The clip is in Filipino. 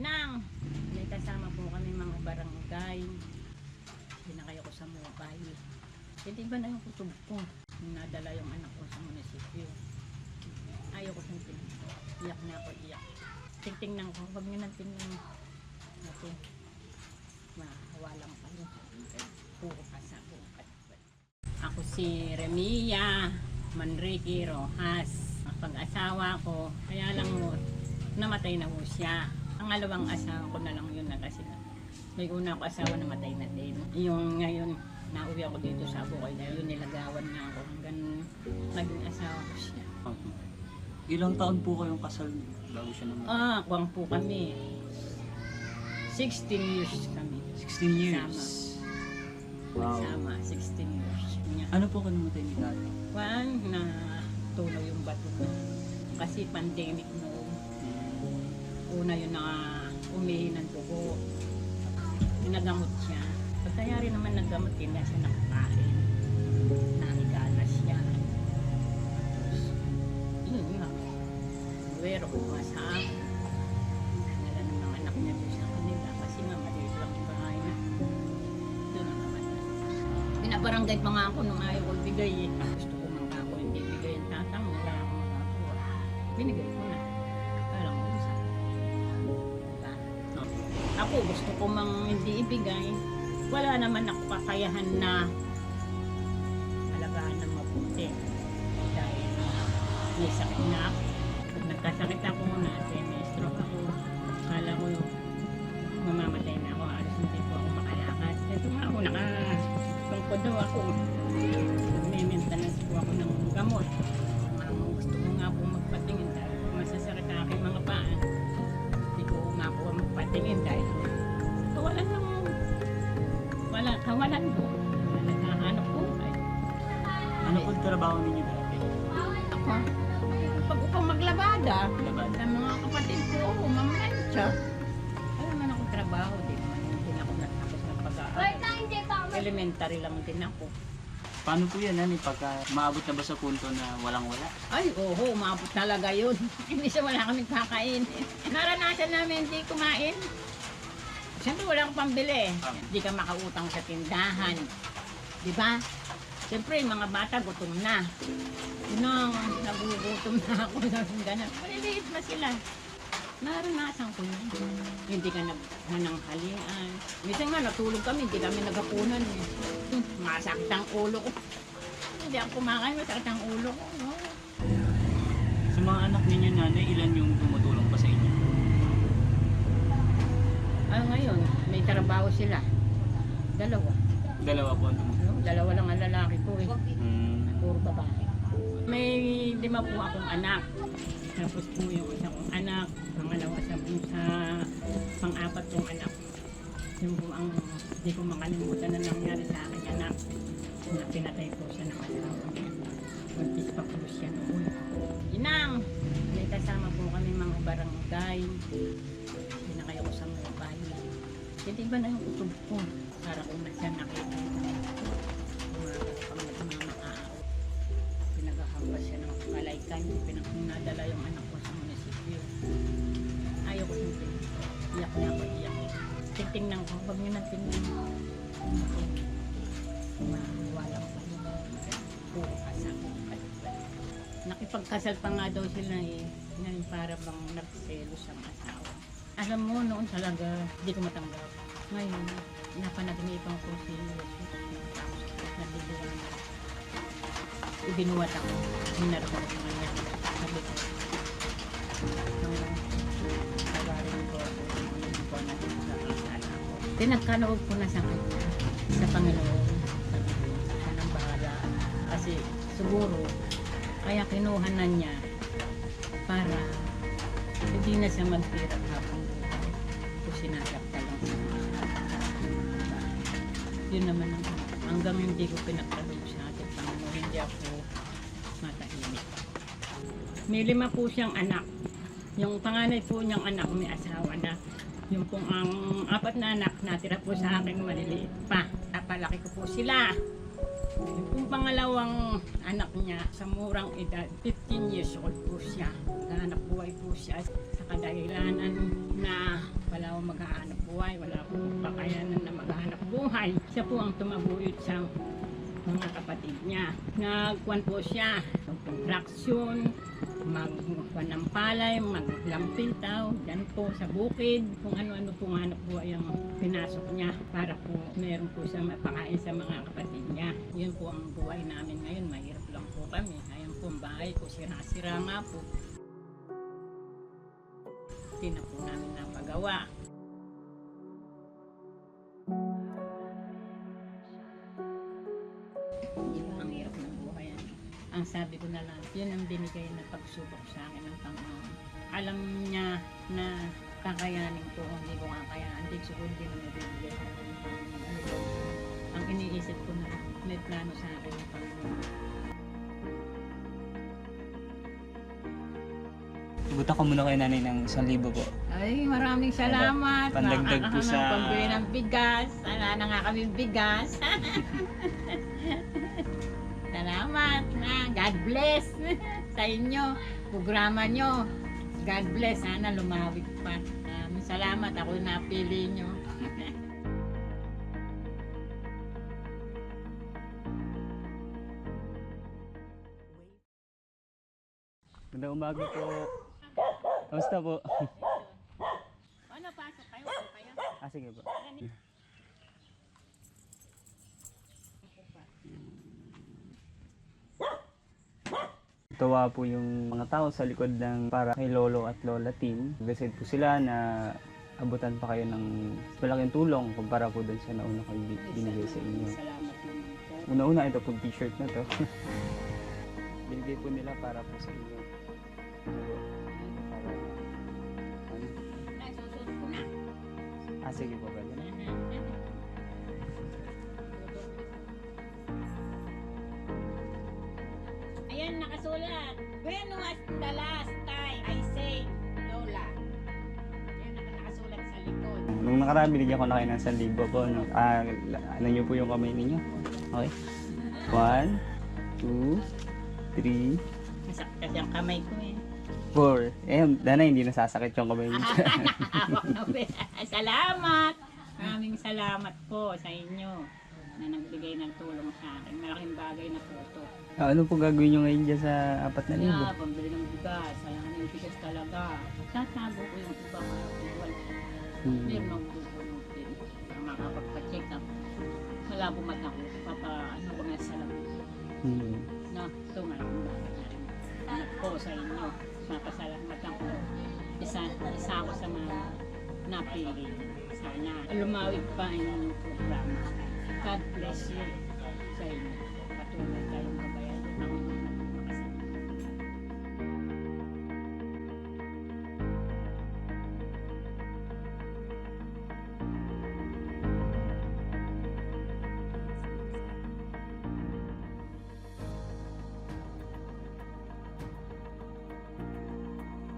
Inang, may kasama po kami mga barangay. Pinakayo ko sa mobile. Hindi ba na yung kutob ko? Nadala yung anak ko sa munisipyo. Ayaw ko siyang pinito. Iyak na ako, iyak. Tingnan ko, huwag nyo nang tingnan. Ako, mahawalang pa yun. Puro kasako. Ako si Remia Manrique Rojas. Pag-asawa ko, kaya lang mo, namatay na po siya. Ang alawang asawa ko na lang yun na kasi may una ko asawa namatay na din. Yung ngayon, nauwi ako dito sa Bukay na yun, nilagawan na ako hanggang naging asawa ko siya. Ilang taon po kayong kasal bago siya namatay? Kuwang po kami. 16 years kami. 16 years? Wow. Sama, 16 years. Ano po ka namatay ni Tati? Kuwang na tunaw yung bato na. Kasi pandemic noon. Una yun na umihi ng dugo. Pinagamot siya. Pagkayari naman naggamot din na siya nakakain. Nakikala siya. Tapos, yun nga. Pero kumasama. Nala ng mga anak niya doon sa kanila. Kasi nga maliit lang yung bahay na. Doon ang naman. Binabarangay pa nga ako nung ayaw ko ibigay. Gusto ko mga ako hindi ibigay ang tatang. Wala akong magagawa. Binigay ko na. Alam mo sa ako gusto ko mang hindi ibigay. Wala naman ako kakayahan na alagaan ng mabuti. Dahil may sakit na ako. Pag nagkasakit ako na, may stroke ako. Kala ko mamamatay na ako. Alos hindi po ako makalakad. Ito nga ako, nakatungkod daw ako. Nag-maintenance po ako ng gamot. Gusto ko nga po magpatingin dahil masasakit ang aking mga paan. Hindi ko nga po magpatingin dahil kawalan po. Naghahanap po kayo. Ano po trabaho ninyo dati? Ako? Pag upang maglabada. Labada? Sa mga kapatid ko, mamantsa. Wala naman ako trabaho. Hindi ako natapos ng pag-aaral. Elementary lang din ako. Paano po yan, Nani? Pagka maabot na ba sa punto na walang-wala? Ay, oo, umabot talaga yun. Hindi siya wala kaming kakain. Naranasan namin hindi kumain. Siyempre wala akong pambili. Hindi ka makautang sa tindahan. Di ba? Siyempre mga bata gutom na. Yun ang nagugutom na ako. Ganun. Maliliit na sila. Naranasan ko yun. Hindi ka naghananghalian. Minsan nga natulog kami, hindi kami nagapunan. Masakit ang ulo ko. Hindi ako kumakain, masakit ang ulo ko. No? Sa mga anak ninyo, Nanay, ilan yung tumutulong pa sa inyo? Ngayon, may trabaho sila. Dalawa. Dalawa po ang tumutulong? Dalawa lang ang lalaki ko eh. Puro babae. May 5 po akong anak. Tapos po yung isang kong anak, pangalawa sa pang-apat kong anak. Yung po ang hindi ko makalimutan na nangyari sa aking anak. Na pinatay po siya ng asawa. Buntis pa po siya noon. Inang, may kasama po kami mga barangay. Pinakayo ko sa mobile. Hindi ba na yung kutob ko? Para kung na siya nakita. Pinaghahampas siya ng kalaykan. Nadala yung anak ko sa munisipyo. Ayaw ko siyang pinito. Iyak na ako, iyak. Tingnan ko, huwag nyo nang tingnan. Walang pa yun. Puro kasako. Nakipagkasal pa nga daw sila eh. Ngayon para bang nagselos ang asawa. Alam mo, noon talaga, hindi ko matanggap. Ngayon, napanaginipan ko si Jesus. Tapos, nabibilang na. Ibinuwat ako. Hinarap ko sa kanya. Sabi ko. Tawarin ko ako. Ko na sa kasala ko. Pinagkaloob ko na sa kanya. Sa Panginoon. Sabi ko, siya nang bahala. Kasi, siguro, kaya kinuha na niya para hindi na siya magpirap habang buhay. Kung sinasakta lang sa mga. Yun naman ang hanggang hindi ko pinagkaloob sa ating Panginoon, hindi ako matahimik. May 5 po siyang anak. Yung panganay po niyang anak may asawa na. Yung pong ang 4 na anak natira po sa akin maliliit pa. Napalaki ko po sila. Yung pong pangalawang anak niya sa murang edad, 15 years old po siya. Naghahanap buhay po siya sa kadahilanan na buhay, wala po kakayanan na maghanap buhay. Siya po ang tumaguyod sa mga kapatid niya. Nagkuhan po siya, construction, magkuhan ng palay, maglampitaw, dyan po sa bukid, kung ano-ano po hanap buhay ang pinasok niya para po meron po siya mapakain sa mga kapatid niya. Yun po ang buhay namin ngayon, mahirap lang po kami. Ayan po ang bahay ko, sira-sira nga po. Hindi na po namin napagawa. Hindi po ang hirap ng buhay. Ang sabi ko na lang, yun ang binigay na pagsubok sa akin ng Panginoon. Alam niya na kakayanin ko, hindi ko kakayanin. Hindi siguro hindi na nabibigay sa akin ng Panginoon. Ang iniisip ko na may plano sa akin ng Panginoon. Ibuta ko muna kay nanay ng 1,000 po. Ay, maraming salamat. Pandagdag po sa- Pambili ng bigas. Wala na nga kami bigas. Salamat. God bless sa inyo. Programa nyo. God bless. Sana lumawig pa. Salamat. Ako yung napili nyo. Magandang umaga po. Kamusta po? Ano, pasok kayo? Pasok kayo? Sige po. Tuwa po yung mga tao sa likod ng para kay Lolo at Lola team. Nag-decide po sila na abutan pa kayo ng malaking tulong kumpara po dun sa nauna ko binigay sa inyo. Salamat naman po. Una-una ito pong t-shirt na to. Binigay po nila para po sa inyo. Para, ano? Nasusunod ko na. Sige po ba? Ayan, nakasulat. When was the last time I say Lola? Ayan, nakasulat sa likod. Nung nakaraan, binigyan ko na kayo ng 1,000 po. No? Ano nyo po yung kamay ninyo? Okay. 1, 2, 3, Masakit ang kamay ko eh. 4. Dana, hindi nasasakit yung kamay niyo. Salamat! Maraming salamat po sa inyo na nagbigay ng tulong sa akin. Malaking bagay na po ito. Ano po gagawin nyo ngayon dyan sa 4,000? Kaya, pambili ng bigas. Kailangan yung bigas talaga. Tatago ko yung iba para iwan. Meron akong pupunutin para makapagpa-check up. Wala po mata ko. Ano ba nga sa labi? No, ito malaking bagay na rin. Anak po sa inyo. Mapasalamat ako. Isa ako sa mga napili. Sana lumawig pa ang inyong programa. God bless you.